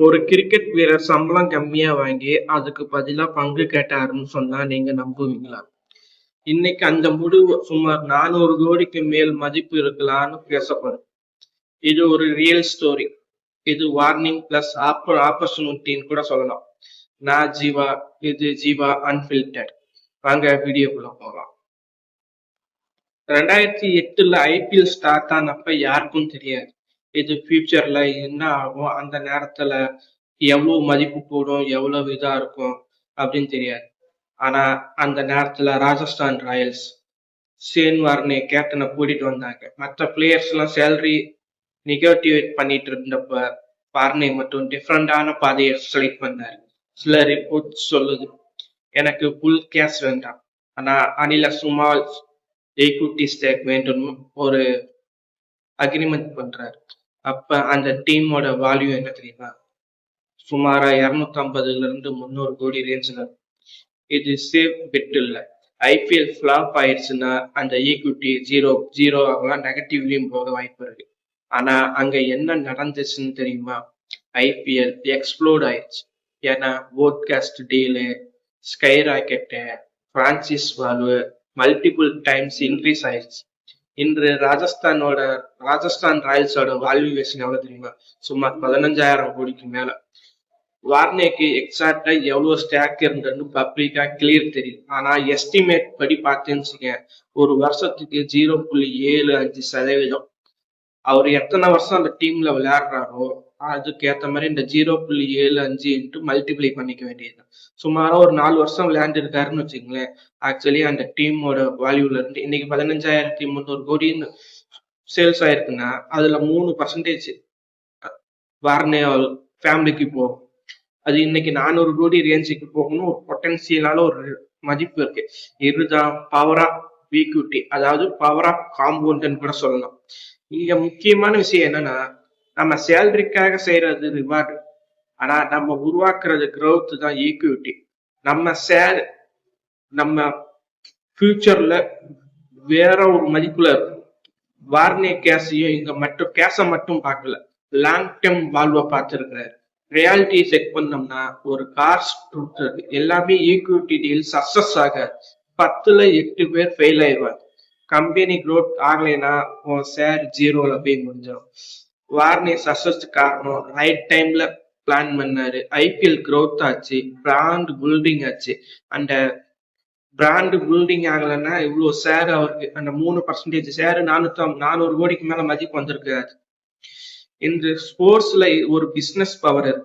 ஒரு கிரிக்கெட் வீரர் சம்பளம் கம்மியா வாங்கி அதுக்கு பதிலா பங்கு கேட்டாருன்னு சொன்னா நீங்க நம்புவீங்களா? இன்னைக்கு அந்த முடிவு சுமார் 400 கோடிக்கு மேல் மதிப்பு இருக்கலாம்னு பேசப்படும். இது ஒரு ரியல் ஸ்டோரி. இது வார்னிங் பிளஸ் ஆப்பர்ச்சுனிட்டின்னு கூட சொல்லலாம். நான் ஜீவா, இது ஜீவா அன்பில்டர்ட். வாங்க வீடியோக்குள்ள போகலாம். 2008 ஐபிஎல் ஸ்டார்ட் ஆனப்ப யாருக்கும் தெரியாது இது ஃபியூச்சர்ல என்ன ஆகும், அந்த நேரத்துல எவ்வளவு மதிப்பு கூடும், எவ்வளவு இதா இருக்கும் அப்படின்னு தெரியாது. ஆனா அந்த நேரத்துல ராஜஸ்தான் ராயல்ஸ் ஷேன் வார்னே கேப்டனை கூட்டிட்டு வந்தாங்க. மற்ற பிளேயர்ஸ் எல்லாம் சேலரி நெகோட்டிவேட் பண்ணிட்டு இருந்தப்ப வார்னே மட்டும் டிஃப்ரெண்டான பாதையை செலக்ட் பண்ணாரு. சில ரிப்போர்ட் சொல்லுது எனக்கு ஃபுல் கேஷ் வேண்டாம், ஆனா அனில சுமால் ஈக்விட்டி ஸ்டேக் வேண்டும் ஒரு அக்ரிமெண்ட் பண்றாரு. அப்ப அந்த டீமோட வேல்யூ என்ன தெரியுமா? சுமாரா 250 இருந்து 300 கோடி ரேஞ்சில். இது சேஃப் பெட் இல்ல. ஐபிஎல் ஃபிளாப் ஆயிடுச்சுன்னா அந்த ஈக்விட்டி ஜீரோ ஆகலாம், நெகட்டிவ்லயும் போக வாய்ப்பு இருக்கு. ஆனா அங்க என்ன நடந்துச்சுன்னு தெரியுமா? ஐபிஎல் எக்ஸ்ப்ளோர்ட் ஆயிடுச்சு. ஏன்னா podcast deal, sky rocket, Francis value multiple times increase ஆயிடுச்சு. இன்று ராஜஸ்தான் ராயல்ஸோட வால்யூவேஷன் எவ்வளவு தெரியுமா? சுமார் 15,000 கோடிக்கு மேல. வார்னேக்கு எக்ஸாக்டா எவ்வளவு ஸ்டாக் இருந்ததுன்னு பப்ளிக்கா கிளியர் தெரியும். ஆனா எஸ்டிமேட் படி பார்த்தேன்னு ஒரு வருஷத்துக்கு 0.75%. அவர் எத்தனை வருஷம் அந்த டீம்ல விளையாடுறாரோ அதுக்கு ஏத்த மாதிரி இந்த 0.75 இன்ட்டு மல்டிப்ளை பண்ணிக்க வேண்டியது. சுமாரா ஒரு 4 வருஷம் விளையாண்டு இருக்காருன்னு வச்சுங்களேன். ஆக்சுவலி அந்த டீமோட வேல்யூல இருந்து இன்னைக்கு 15,300 கோடின்னு சேல்ஸ் ஆயிருக்குன்னா அதுல 3% வார்னே ஃபேமிலிக்கு போகும். அது இன்னைக்கு 400 கோடி ரேஞ்சுக்கு போகணும் ஒரு பொட்டன்சியலால ஒரு மதிப்பு இருக்கு. இதுதான் பவர் ஆஃப் ஈக்விட்டி, அதாவது பவர் ஆஃப் காம்பவுண்ட்னு கூட சொல்லலாம். இங்க முக்கியமான விஷயம் என்னன்னா, நம்ம சேலரிக்காக செய்யறது ரிவார்டு, ஆனா நம்ம உருவாக்குறது growth தான் ஈக்விட்டி. நம்ம ஃபியூச்சர்ல வேற ஒரு மதிப்புல இருக்கும். வார்னே கேஸையும் இங்க மட்டும் கேஸை மட்டும் பார்க்கல, லாங் டேர்ம் வால்வ பார்த்துருக்கிறாரு. ரியாலிட்டி செக் பண்ணோம்னா ஒரு கார் எல்லாமே ஈக்விட்டி டீல் சக்சஸ் ஆக 10ல் 8 பேர் ஃபெயில் ஆயிடுவாங்க. கம்பெனி க்ரோத் ஆகலைன்னா உன் ஷேர் ஜீரோல போய் முடிஞ்சிடும். வார்னே சக்சஸ் காரணம் ரைட் டைம்ல பிளான் பண்ணாரு. ஐபிஎல் க்ரோத் ஆச்சு, பிராண்ட் பில்டிங் ஆச்சு. அந்த பிராண்ட் பில்டிங் ஆகலைன்னா இவ்வளவு ஷேர் அவருக்கு அந்த 3% ஷேர் 400 கோடிக்கு மேல மதிப்பு வந்திருக்காது. இந்த ஸ்போர்ட்ஸ்ல ஒரு பிசினஸ் பவர் இருக்கு.